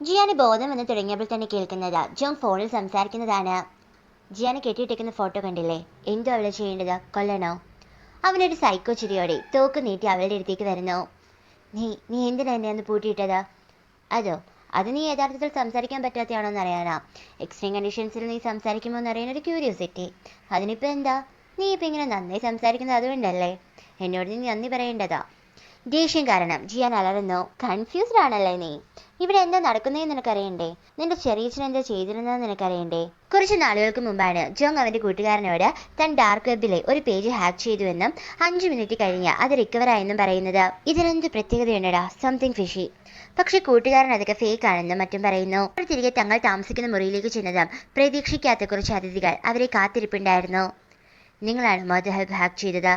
ജിയാന് ബോധം വന്ന് തുടങ്ങിയപ്പോൾ തന്നെ കേൾക്കുന്നത് ജോങ് ഫോണിൽ സംസാരിക്കുന്നതാണ്. ജിയാന് കെട്ടിയിട്ടേക്കുന്ന ഫോട്ടോ കണ്ടില്ലേ? എന്തോ അവളെ ചെയ്യേണ്ടത്? കൊല്ലണോ? അവനൊരു സൈക്കോ ചിരിയോടെ തോക്ക് നീട്ടി അവളുടെ അടുത്തേക്ക് വരുന്നു. നീ നീ എന്തിനാ എന്നെ ഒന്ന് പൂട്ടിയിട്ടത്? അതോ, അത് നീ യഥാർത്ഥത്തിൽ സംസാരിക്കാൻ പറ്റാത്തയാണോ എന്നറിയാനാ. എക്സ്ട്രീം കണ്ടീഷൻസിൽ നീ സംസാരിക്കുമോ എന്നറിയാനൊരു ക്യൂരിയോസിറ്റി. അതിനിപ്പോൾ എന്താ? നീ ഇപ്പം ഇങ്ങനെ നന്നായി സംസാരിക്കുന്നത് അതുകൊണ്ടല്ലേ? എന്നോട് നീ നന്ദി പറയേണ്ടതാ. ദേഷ്യം കാരണം ജിയാൻ അലറുന്നു. കൺഫ്യൂസ്ഡ് ആണല്ലേ നീ? ഇവിടെ എന്താ നടക്കുന്നതെന്ന് നിനക്കറിയണ്ടേ? നിന്റെ ചെറിയച്ഛൻ എന്താ ചെയ്തിരുന്നതെന്ന് നിനക്കറിയണ്ടേ? കുറച്ച് നാളുകൾക്ക് മുമ്പാണ് ജോങ് അവന്റെ കൂട്ടുകാരനോട് താൻ ഡാർക്ക് വെബിലെ ഒരു പേജ് ഹാക്ക് ചെയ്തുവെന്നും 5 മിനിറ്റ് കഴിഞ്ഞ് അത് റിക്കവർ ആയെന്നും പറയുന്നത്. ഇതിനെന്ത് പ്രത്യേകതയുണ്ടടാ? Something fishy. പക്ഷെ കൂട്ടുകാരൻ അതൊക്കെ ഫേക്ക് ആണെന്നും മറ്റും പറയുന്നു. അവർ തിരികെ തങ്ങൾ താമസിക്കുന്ന മുറിയിലേക്ക് ചെന്നതും പ്രതീക്ഷിക്കാത്ത കുറച്ച് അതിഥികൾ അവരെ കാത്തിരിപ്പുണ്ടായിരുന്നു. നിങ്ങളാണ് മദർ ഹെൽപ്പ് ഹാക്ക് ചെയ്തത്?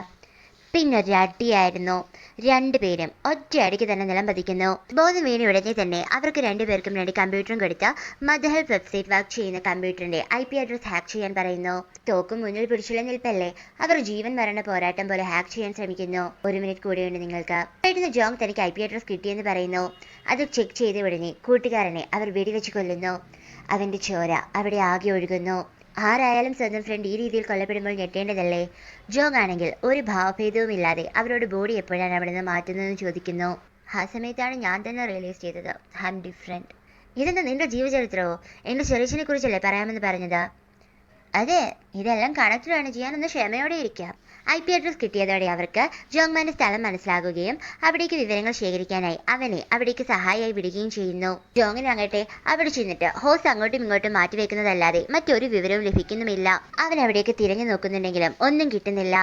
പിന്നൊരടിയായിരുന്നു. രണ്ടുപേരും ഒറ്റയടിക്ക് തന്നെ നിലം പതിക്കുന്നു. ബോധം വീണ് ഉടനെ തന്നെ അവർക്ക് രണ്ടുപേർക്കും 2 കമ്പ്യൂട്ടറും കൊടുത്ത് മദർ ഹെൽപ്പ് വെബ്സൈറ്റ് വർക്ക് ചെയ്യുന്ന കമ്പ്യൂട്ടറിന്റെ IP അഡ്രസ് ഹാക്ക് ചെയ്യാൻ പറയുന്നു. തോക്കും മുന്നിൽ പിടിച്ചുള്ള നിൽപ്പല്ലേ? അവർ ജീവൻ മരണ പോരാട്ടം പോലെ ഹാക്ക് ചെയ്യാൻ ശ്രമിക്കുന്നു. 1 മിനിറ്റ് കൂടെയുണ്ട് നിങ്ങൾക്ക്. പെട്ടെന്ന് ജോങ് തനിക്ക് IP അഡ്രസ് കിട്ടിയെന്ന് പറയുന്നു. അത് ചെക്ക് ചെയ്ത് ഉടനെ കൂട്ടുകാരനെ അവർ വെടിവെച്ച് കൊല്ലുന്നു. അവന്റെ ചോര അവിടെ ആകെ ഒഴുകുന്നു. ആരായാലും സ്വന്തം ഫ്രണ്ട് ഈ രീതിയിൽ കൊല്ലപ്പെടുമ്പോൾ ഞെട്ടേണ്ടതല്ലേ? ജോങ് ആണെങ്കിൽ ഒരു ഭാവഭേദവുമില്ലാതെ അവരോട് ബോഡി എപ്പോഴാണ് അവിടെ നിന്ന് മാറ്റുന്നതെന്ന് ചോദിക്കുന്നു. ആ സമയത്താണ് ഞാൻ തന്നെ റിയലൈസ് ചെയ്തത്, ഐ ആം ഡിഫറെന്റ്. ഇതെന്താ നിന്റെ ജീവചരിത്രമോ? എന്റെ ചെറിയച്ഛനെ കുറിച്ചല്ലേ പറയാമെന്ന് പറഞ്ഞത്? അതെ, ഇതെല്ലാം കണക്റ്റഡാണ്. ചെയ്യാനൊന്ന് ക്ഷമയോടെ ഇരിക്കാം. IP അഡ്രസ് കിട്ടിയതോടെ അവർക്ക് ജോങ്മാന്റെ സ്ഥലം മനസ്സിലാകുകയും അവിടേക്ക് വിവരങ്ങൾ ശേഖരിക്കാനായി അവനെ അവിടേക്ക് സഹായിയായി വിടുകയും ചെയ്യുന്നു. ജോങ്ങിനാകട്ടെ അവിടെ ചെന്നിട്ട് ഹോസ് അങ്ങോട്ടും ഇങ്ങോട്ടും മാറ്റിവെക്കുന്നതല്ലാതെ മറ്റൊരു വിവരവും ലഭിക്കുന്നുമില്ല. അവൻ അവിടേക്ക് തിരഞ്ഞു നോക്കുന്നുണ്ടെങ്കിലും ഒന്നും കിട്ടുന്നില്ല.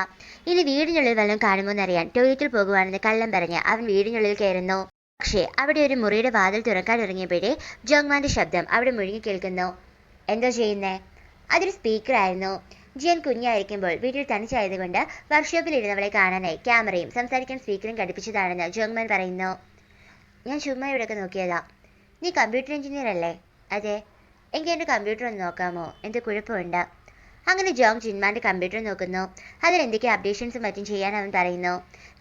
ഇനി വീടിനുള്ളിൽ വല്ലതും കാണുമോന്നറിയാൻ ടോയ്ലറ്റിൽ പോകുവാണെന്ന് കള്ളം പറഞ്ഞ് അവൻ വീടിനുള്ളിൽ കയറുന്നു. പക്ഷേ അവിടെ ഒരു മുറിയുടെ വാതിൽ തുറക്കാൻ ഇറങ്ങിയപ്പോഴേ ജോങ്മാന്റെ ശബ്ദം അവിടെ മുഴുകി കേൾക്കുന്നു. എന്തോ ചെയ്യുന്നേ? അതൊരു സ്പീക്കറായിരുന്നു. ജിയൻ കുഞ്ഞായിരിക്കുമ്പോൾ വീട്ടിൽ തനിച്ചായതുകൊണ്ട് വർക്ക്ഷോപ്പിൽ ഇരുന്നവളെ കാണാനായി ക്യാമറയും സംസാരിക്കാൻ സ്പീക്കറും ഘടിപ്പിച്ചതാണെന്ന് ജോങ്മാൻ പറയുന്നു. ഞാൻ ചുമ്മാ ഇവിടെയൊക്കെ നോക്കിയതാ. നീ കമ്പ്യൂട്ടർ എഞ്ചിനീയർ അല്ലേ? അതെ. എങ്കിൽ എൻ്റെ കമ്പ്യൂട്ടർ ഒന്ന് നോക്കാമോ? എന്ത് കുഴപ്പമുണ്ട്? അങ്ങനെ ജോങ് ജിൻമാന്റെ കമ്പ്യൂട്ടർ നോക്കുന്നു. അതിൽ എന്തൊക്കെ അപ്ഡേഷൻസും മറ്റും ചെയ്യാൻ അവൻ പറയുന്നു.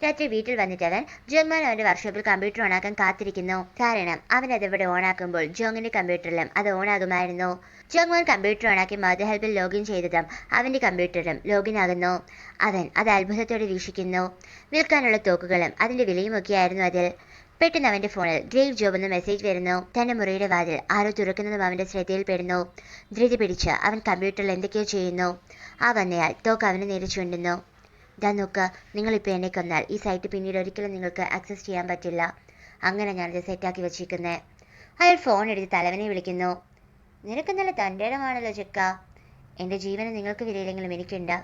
രാത്രി വീട്ടിൽ വന്നിട്ട് അവൻ ജോങ്മാൻ അവന്റെ വർക്ക്ഷോപ്പിൽ കമ്പ്യൂട്ടർ ഓണാക്കാൻ കാത്തിരിക്കുന്നു. കാരണം അവൻ അതിവിടെ ഓണാക്കുമ്പോൾ ജോങ്ങിന്റെ കമ്പ്യൂട്ടറിലും അത് ഓണാകുമായിരുന്നു. ജോങ്മാൻ കമ്പ്യൂട്ടർ ഓണാക്കി മദർ ഹെൽപ്പിൽ ലോഗിൻ ചെയ്തതും അവന്റെ കമ്പ്യൂട്ടറും ലോഗിൻ ആകുന്നു. അവൻ അത് അത്ഭുതത്തോടെ വീക്ഷിക്കുന്നു. വിൽക്കാനുള്ള തോക്കുകളും അതിന്റെ വിലയുമൊക്കെയായിരുന്നു അതിൽ. പെട്ടെന്ന് അവന്റെ ഫോണിൽ ഗ്രേവ് ജോബ് എന്ന മെസ്സേജ് വരുന്നു. തന്റെ മുറിയുടെ വാതിൽ ആരോ തുറക്കുന്നതും അവന്റെ ശ്രദ്ധയിൽപ്പെടുന്നു. ധൃതി പിടിച്ച് അവൻ കമ്പ്യൂട്ടറിൽ എന്തൊക്കെയോ ചെയ്യുന്നു. ആ വന്നയാൾ തോക്ക് അവന് നേരെ ചൂണ്ടുന്നു. ദാ നോക്ക്, നിങ്ങളിപ്പോൾ എന്നെ കൊന്നാൽ ഈ സൈറ്റ് പിന്നീട് ഒരിക്കലും നിങ്ങൾക്ക് ആക്സസ് ചെയ്യാൻ പറ്റില്ല. അങ്ങനെ ഞാനത് സെറ്റാക്കി വെച്ചിരിക്കുന്നത്. അയാൾ ഫോൺ എടുത്ത് തലവനെ വിളിക്കുന്നു. നിനക്ക് നല്ല തൻ്റെ ഇടമാണല്ലോ ചെക്ക. എൻ്റെ ജീവന് നിങ്ങൾക്ക് വിലയില്ലെങ്കിലും എനിക്കുണ്ട്.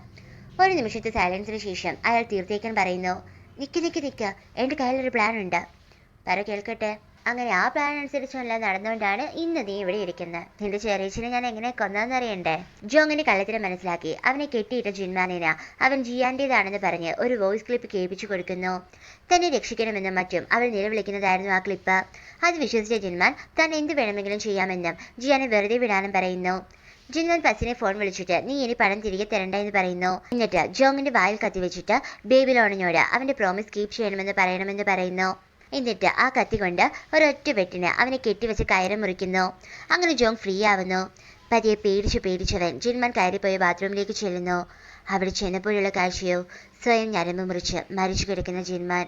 ഒരു നിമിഷത്തെ സൈലൻസിന് ശേഷം അയാൾ തീർത്തേക്കാൻ പറയുന്നു. നിക്ക്, എൻ്റെ കയ്യിലൊരു പ്ലാൻ ഉണ്ട്. പറ കേൾക്കട്ടെ. അങ്ങനെ ആ പ്ലാൻ അനുസരിച്ചെല്ലാം നടന്നുകൊണ്ടാണ് ഇന്ന് നീ ഇവിടെ ഇരിക്കുന്നത്. നിന്റെ ചെറിയച്ഛനെ ഞാൻ എങ്ങനെ കൊന്നതെന്നറിയണ്ടേ? ജോങ്ങിന്റെ കള്ളത്തിനെ മനസ്സിലാക്കി അവനെ കെട്ടിയിട്ട ജിൻമാനിന് അവൻ ജിയാന്റേതാണെന്ന് പറഞ്ഞ് ഒരു വോയിസ് ക്ലിപ്പ് കേൾപ്പിച്ചു കൊടുക്കുന്നു. തന്നെ രക്ഷിക്കണമെന്നും മറ്റും അവൾ നിലവിളിക്കുന്നതായിരുന്നു ആ ക്ലിപ്പ്. അത് വിശ്വസിച്ച ജിൻമാൻ താൻ എന്ത് വേണമെങ്കിലും ചെയ്യാമെന്നും ജിയാനെ വെറുതെ വിടാനും പറയുന്നു. ജിൻമാൻ പസിനെ ഫോൺ വിളിച്ചിട്ട് നീ ഇനി പണം തിരികെ തരണ്ട എന്ന് പറയുന്നു. എന്നിട്ട് ജോങ്ങിന്റെ വായിൽ കത്തിവെച്ചിട്ട് ബേബിലോണിനോട് അവന്റെ പ്രോമിസ് കീപ്പ് ചെയ്യണമെന്ന് പറയണമെന്ന് പറയുന്നു. എന്നിട്ട് ആ കത്തി കൊണ്ട് ഒരൊറ്റ വെട്ടിന് അവനെ കെട്ടിവെച്ച് കയറി മുറിക്കുന്നു. അങ്ങനെ ജോങ് ഫ്രീ ആവുന്നു. പതിയെ പേടിച്ചവൻ ജിൻമാൻ കയറിപ്പോയി ബാത്റൂമിലേക്ക് ചെല്ലുന്നു. അവിടെ ചെന്നപ്പോഴുള്ള കാഴ്ചയോ സ്വയം ഞരമ്പ് മുറിച്ച് മരിച്ചു കിടക്കുന്ന ജിൻമാൻ.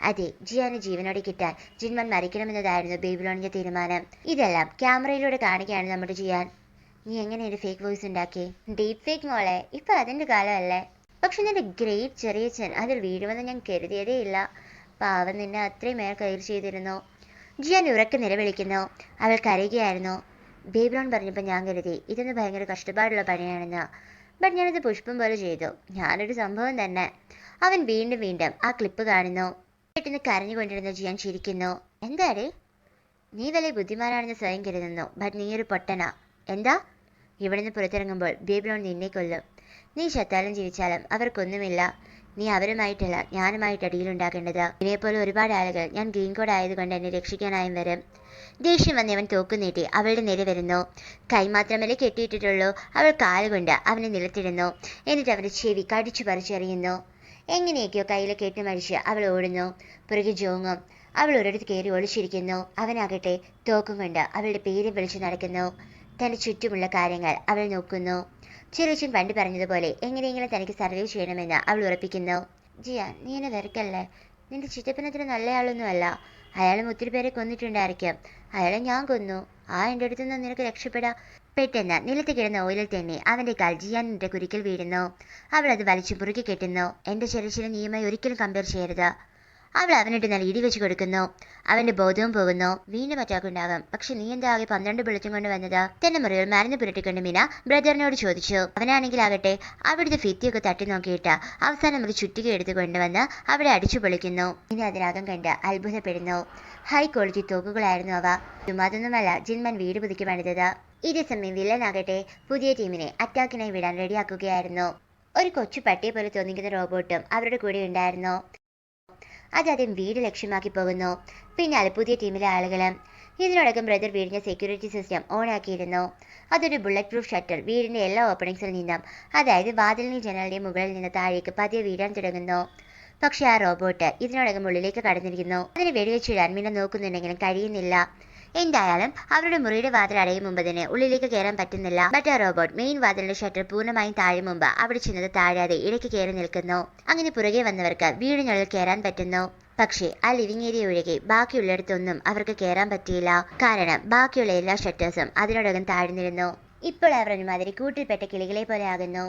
അതെ, ജിയാനെ ജീവനോടെ കിട്ടാൻ ജിൻമാൻ മരിക്കണമെന്നതായിരുന്നു ബേബിലോണിന്റെ തീരുമാനം. ഇതെല്ലാം ക്യാമറയിലൂടെ കാണുകയാണ് നമ്മുടെ ജിയാൻ. നീ എങ്ങനെ ഒരു ഫേക്ക് വോയിസ് ഉണ്ടാക്കി? ഡീപ് ഫേക്ക് മോളെ, ഇപ്പൊ അതിന്റെ കാലമല്ലേ. പക്ഷെ നിന്റെ ഗ്രേറ്റ് ചെറിയച്ഛൻ അതിൽ വീഴുമെന്ന് ഞാൻ കരുതിയതേ ഇല്ല. പാവം നിന്നെ അത്രയും മേൽ കയറി ചെയ്തിരുന്നു. ജിയാൻ ഉറക്കെ നിലവിളിക്കുന്നു. അവൾ കരയുകയായിരുന്നു. ബേബിലോൺ പറഞ്ഞപ്പോൾ ഞാൻ കരുതി ഇതൊന്ന് ഭയങ്കര കഷ്ടപ്പാടുള്ള പണിയാണെന്ന്. ബട്ട് ഞാനത് പുഷ്പം പോലെ ചെയ്തു. ഞാനൊരു സംഭവം തന്നെ. അവൻ വീണ്ടും ആ ക്ലിപ്പ് കാണുന്നു. പെട്ടെന്ന് കരഞ്ഞുകൊണ്ടിരുന്ന ജിയാൻ ചിരിക്കുന്നു. എന്താടേ? നീ വലിയ ബുദ്ധിമാനാണെന്ന് സ്വയം കരുതുന്നു. ബട്ട് നീയൊരു പൊട്ടനാ. എന്താ? ഇവിടുന്ന് പുറത്തിറങ്ങുമ്പോൾ ബേബിലോൺ നിന്നെ കൊല്ലും. നീ ചത്താലും ജീവിച്ചാലും അവർക്കൊന്നുമില്ല. നീ അവരുമായിട്ടല്ല ഞാനുമായിട്ട് അടിയിലുണ്ടാക്കേണ്ടത്. ഇതിനെപ്പോലെ ഒരുപാട് ആളുകൾ ഞാൻ ഗ്രീൻ കോഡ് ആയതുകൊണ്ട് എന്നെ രക്ഷിക്കാനായും വരും. ദേഷ്യം വന്നവൻ തോക്ക് നീട്ടി അവളുടെ നേരെ വരുന്നു. കൈ മാത്രമല്ലേ കെട്ടിയിട്ടിട്ടുള്ളൂ. അവൾ കാലുകൊണ്ട് അവനെ നിലത്തിടുന്നു. എന്നിട്ട് അവന്റെ ചെവി കടിച്ചു പറിച്ചെറിയുന്നു. എങ്ങനെയൊക്കെയോ കയ്യിലെ കെട്ടുമഴിച്ച് അവൾ ഓടുന്നു. പുറകെ ജോങ്ങും. അവൾ ഒരിടത്ത് കയറി ഒളിച്ചിരിക്കുന്നു. അവനാകട്ടെ തോക്കും കൊണ്ട് അവളുടെ പേര് വിളിച്ചു നടക്കുന്നു. തന്റെ ചുറ്റുമുള്ള കാര്യങ്ങൾ അവൾ നോക്കുന്നു. ചെറിയച്ഛൻ പണ്ട് പറഞ്ഞതുപോലെ എങ്ങനെയെങ്കിലും തനിക്ക് സർവൈവ് ചെയ്യണമെന്ന് അവൾ ഉറപ്പിക്കുന്നു. ജിയാൻ, നീ എന്നെ വെറുക്കല്ലേ. നിന്റെ ചിറ്റപ്പനത്തിന് നല്ലയാളൊന്നുമല്ല. അയാളും ഒത്തിരി പേരെ കൊന്നിട്ടുണ്ടായിരിക്കും. അയാളെ ഞാൻ കൊന്നു. എൻ്റെ അടുത്തുനിന്ന് നിനക്ക് രക്ഷപ്പെടാം. പെട്ടെന്ന് നിലത്ത് കിടന്ന ഓയിലിൽ തന്നെ അവന്റെ കാൽ ജിയാനിന്റെ കുരുക്കിൽ വീഴുന്നു. അവൾ അത് വലിച്ചു മുറുകെ കെട്ടുന്നു. എന്റെ ചെറിയ നീയുമായി ഒരിക്കലും കമ്പയർ ചെയ്യരുത്. അവൾ അവനിട്ട് നല്ല ഇടി വെച്ച് കൊടുക്കുന്നു. അവന്റെ ബോധവും പോകുന്നു. വീണ്ടും അറ്റാക്കുണ്ടാകും. പക്ഷെ നീ എന്താ ആകെ 12 ബുള്ളറ്റും കൊണ്ട് വന്നത്? തന്നെ മുറിയിൽ മരുന്ന് പുരട്ടിക്കൊണ്ട് മീന ബ്രദറിനോട് ചോദിച്ചു. അവനാണെങ്കിൽ ആകട്ടെ അവിടുത്തെ ഭിത്തിയൊക്കെ തട്ടി നോക്കിയിട്ട് അവസാനം ഒരു ചുറ്റിക എടുത്ത് കൊണ്ടുവന്ന് അവിടെ അടിച്ചു പൊളിക്കുന്നു. ഇനി അതിനകം കണ്ട് അത്ഭുതപ്പെടുന്നു. ഹൈ ക്വാളിറ്റി തോക്കുകളായിരുന്നു അവ. ചുമ്മാതൊന്നുമല്ല ജിൻമൻ വീട് പുതുക്കി പണിതത്. ഇതേ സമയം വില്ലനാകട്ടെ പുതിയ ടീമിനെ അറ്റാക്കിനായി വിടാൻ റെഡിയാക്കുകയായിരുന്നു. ഒരു കൊച്ചു പട്ടിയെ പോലെ തോന്നിക്കുന്ന റോബോട്ടും അവരുടെ കൂടെ ഉണ്ടായിരുന്നു. അതാദ്യം വീട് ലക്ഷ്യമാക്കി പോകുന്നു. പിന്നാലെ പുതിയ ടീമിലെ ആളുകളും. ഇതിനോടകം ബ്രദർ വീടിന്റെ സെക്യൂരിറ്റി സിസ്റ്റം ഓൺ ആക്കിയിരുന്നു. അതൊരു ബുള്ളറ്റ് പ്രൂഫ് ഷട്ടർ വീടിന്റെ എല്ലാ ഓപ്പണിങ്സിൽ നിന്നും, അതായത് വാതിലിന്റെ ജനലിന്റെ മുകളിൽ നിന്ന് താഴേക്ക് പതിയെ വീഴാൻ തുടങ്ങുന്നു. പക്ഷെ ആ റോബോട്ട് ഇതിനോടകം ഉള്ളിലേക്ക് കടന്നിരിക്കുന്നു. അതിനെ വെടിവെച്ചിടാൻ മീന നോക്കുന്നുണ്ടെങ്കിലും കഴിയുന്നില്ല. എന്തായാലും അവരുടെ മുറിയുടെ വാതിൽ അടയും മുമ്പ് തന്നെ ഉള്ളിലേക്ക് കയറാൻ പറ്റുന്നില്ല. മറ്റേ റോബോട്ട് മെയിൻ വാതിലിന്റെ ഷട്ടർ പൂർണ്ണമായും താഴെ മുമ്പ് അവിടെ ചെന്നത് താഴാതെ ഇടയ്ക്ക് കയറി നിൽക്കുന്നു. അങ്ങനെ പുറകെ വന്നവർക്ക് വീടിനുള്ളിൽ കയറാൻ പറ്റുന്നു. പക്ഷേ ആ ലിവിംഗ് ഏരിയ ഒഴികെ ബാക്കിയുള്ളിടത്തൊന്നും അവർക്ക് കയറാൻ പറ്റിയില്ല. കാരണം ബാക്കിയുള്ള എല്ലാ ഷട്ടേഴ്സും അതിനോടകം താഴ്ന്നിരുന്നു. ഇപ്പോൾ അവർ ഒരുമാതിരി കൂട്ടിൽപ്പെട്ട കിളികളെ പോലെ ആകുന്നു.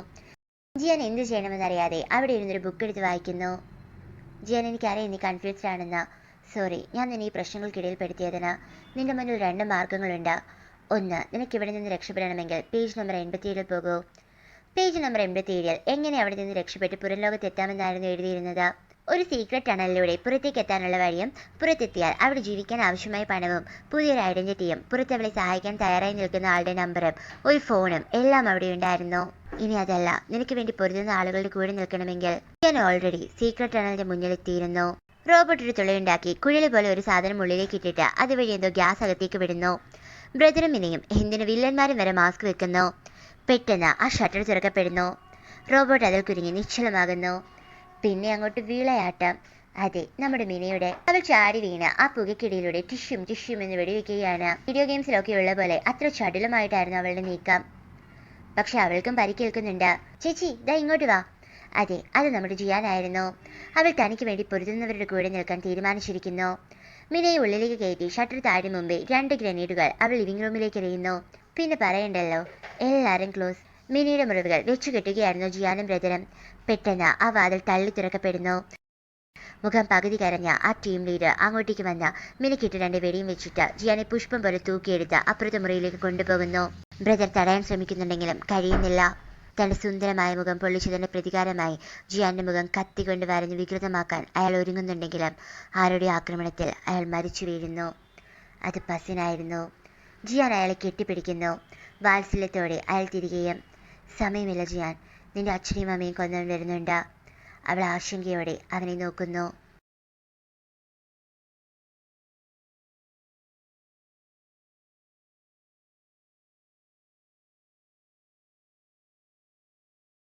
ജിയാൻ എന്ത് ചെയ്യണമെന്നറിയാതെ അവിടെ ഇരുന്നൊരു ബുക്ക് എടുത്ത് വായിക്കുന്നു. ജിയാൻ, എനിക്കറിയാം നീ കൺഫ്യൂസ്ഡ് ആണെന്ന്. സോറി, ഞാൻ നിന്നെ ഈ പ്രശ്നങ്ങൾക്കിടയിൽ പെടുത്തിയതിന്. നിന്റെ മുന്നിൽ 2 മാർഗങ്ങളുണ്ട്. ഒന്ന്, നിനക്ക് ഇവിടെ നിന്ന് രക്ഷപ്പെടണമെങ്കിൽ പേജ് നമ്പർ 87 പോകൂ. പേജ് നമ്പർ 87 എങ്ങനെ അവിടെ നിന്ന് രക്ഷപ്പെട്ട് പുറം ലോകത്ത് എത്താമെന്നായിരുന്നു എഴുതിയിരുന്നത്. ഒരു സീക്രട്ട് ടണലിലൂടെ പുറത്തേക്ക് എത്താനുള്ള വഴിയും, പുറത്തെത്തിയാൽ അവിടെ ജീവിക്കാൻ ആവശ്യമായ പണവും, പുതിയൊരു ഐഡന്റിറ്റിയും, പുറത്തവളെ സഹായിക്കാൻ തയ്യാറായി നിൽക്കുന്ന ആളുടെ നമ്പറും, ഒരു ഫോണും എല്ലാം അവിടെ ഉണ്ടായിരുന്നു. ഇനി അതല്ല, നിനക്ക് വേണ്ടി പൊരുതുന്ന ആളുകളുടെ കൂടെ നിൽക്കണമെങ്കിൽ ഞാൻ ഓൾറെഡി സീക്രട്ട് ടണലിന്റെ മുന്നിലെത്തിയിരുന്നു. റോബോട്ട് ഒരു തുളയുണ്ടാക്കി കുഴൽ പോലെ ഒരു സാധനം ഉള്ളിലേക്ക് ഇട്ടിട്ട് അതുവഴി എന്തോ ഗ്യാസ് അകത്തേക്ക് വിടുന്നു. ബ്രദറും മിനയും എന്തിനു വില്ലന്മാരും വരെ മാസ്ക് വെക്കുന്നു. പെട്ടെന്ന് ആ ഷട്ടർ തുറക്കപ്പെടുന്നു. റോബോട്ട് അതിൽ കുരുങ്ങി നിശ്ചലമാകുന്നു. പിന്നെ അങ്ങോട്ട് വിളയാട്ടം. അതെ, നമ്മുടെ മിനയുടെ. അവൾ ചാടി വീണ് ആ പുകയ്ക്കിടയിലൂടെ ടിഷ്യും എന്ന് വെടിവെക്കുകയാണ്. വീഡിയോ ഗെയിംസിലൊക്കെ ഉള്ള പോലെ അത്ര ചടുലമായിട്ടായിരുന്നു അവളുടെ നീക്കം. പക്ഷെ അവൾക്കും പരിക്കേൽക്കുന്നുണ്ട്. ചേച്ചി, ദാ ഇങ്ങോട്ട് വാ. അതെ, അത് നമ്മുടെ ജിയാനായിരുന്നു. അവൾ തനിക്ക് വേണ്ടി പൊരുതുന്നവരുടെ കൂടെ നിൽക്കാൻ തീരുമാനിച്ചിരിക്കുന്നു. മിനയെ ഉള്ളിലേക്ക് കയറ്റി ഷട്ടർ താഴെ മുമ്പേ 2 ഗ്രനേഡുകൾ അവൾ ലിവിംഗ് റൂമിലേക്ക് എറിയുന്നു. പിന്നെ പറയണ്ടല്ലോ, എല്ലാവരും ക്ലോസ്. മിനയുടെ മുറിവുകൾ വെച്ചു കെട്ടുകയായിരുന്നു ജിയാനും ബ്രദറും. പെട്ടെന്ന് ആ വാതിൽ തള്ളി തുറക്കപ്പെടുന്നു. മുഖം പകുതി കരഞ്ഞ ആ ടീം ലീഡർ അങ്ങോട്ടേക്ക് വന്ന മിനക്കിട്ട് 2 വെടിയും വെച്ചിട്ട് ജിയാനെ പുഷ്പം പോലെ തൂക്കിയെടുത്ത് അപ്പുറത്തെ മുറിയിലേക്ക് കൊണ്ടുപോകുന്നു. ബ്രദർ തടയാൻ ശ്രമിക്കുന്നുണ്ടെങ്കിലും കഴിയുന്നില്ല. തന്റെ സുന്ദരമായ മുഖം പൊള്ളിച്ചതിന്റെ പ്രതികാരമായി ജിയാന്റെ മുഖം കത്തിക്കൊണ്ട് വരഞ്ഞ് വികൃതമാക്കാൻ അയാൾ ഒരുങ്ങുന്നുണ്ടെങ്കിലും ആരുടെ ആക്രമണത്തിൽ അയാൾ മരിച്ചു വീഴുന്നു. അത് പസിനായിരുന്നു. ജിയാൻ അയാളെ കെട്ടിപ്പിടിക്കുന്നു. വാത്സല്യത്തോടെ അയാൾ തിരികെയും. സമയമില്ല ജിയാൻ, നിന്റെ അച്ഛനെയും അമ്മയും കൊന്നു വരുന്നുണ്ട്. അവൾ ആശങ്കയോടെ അവനെ നോക്കുന്നു.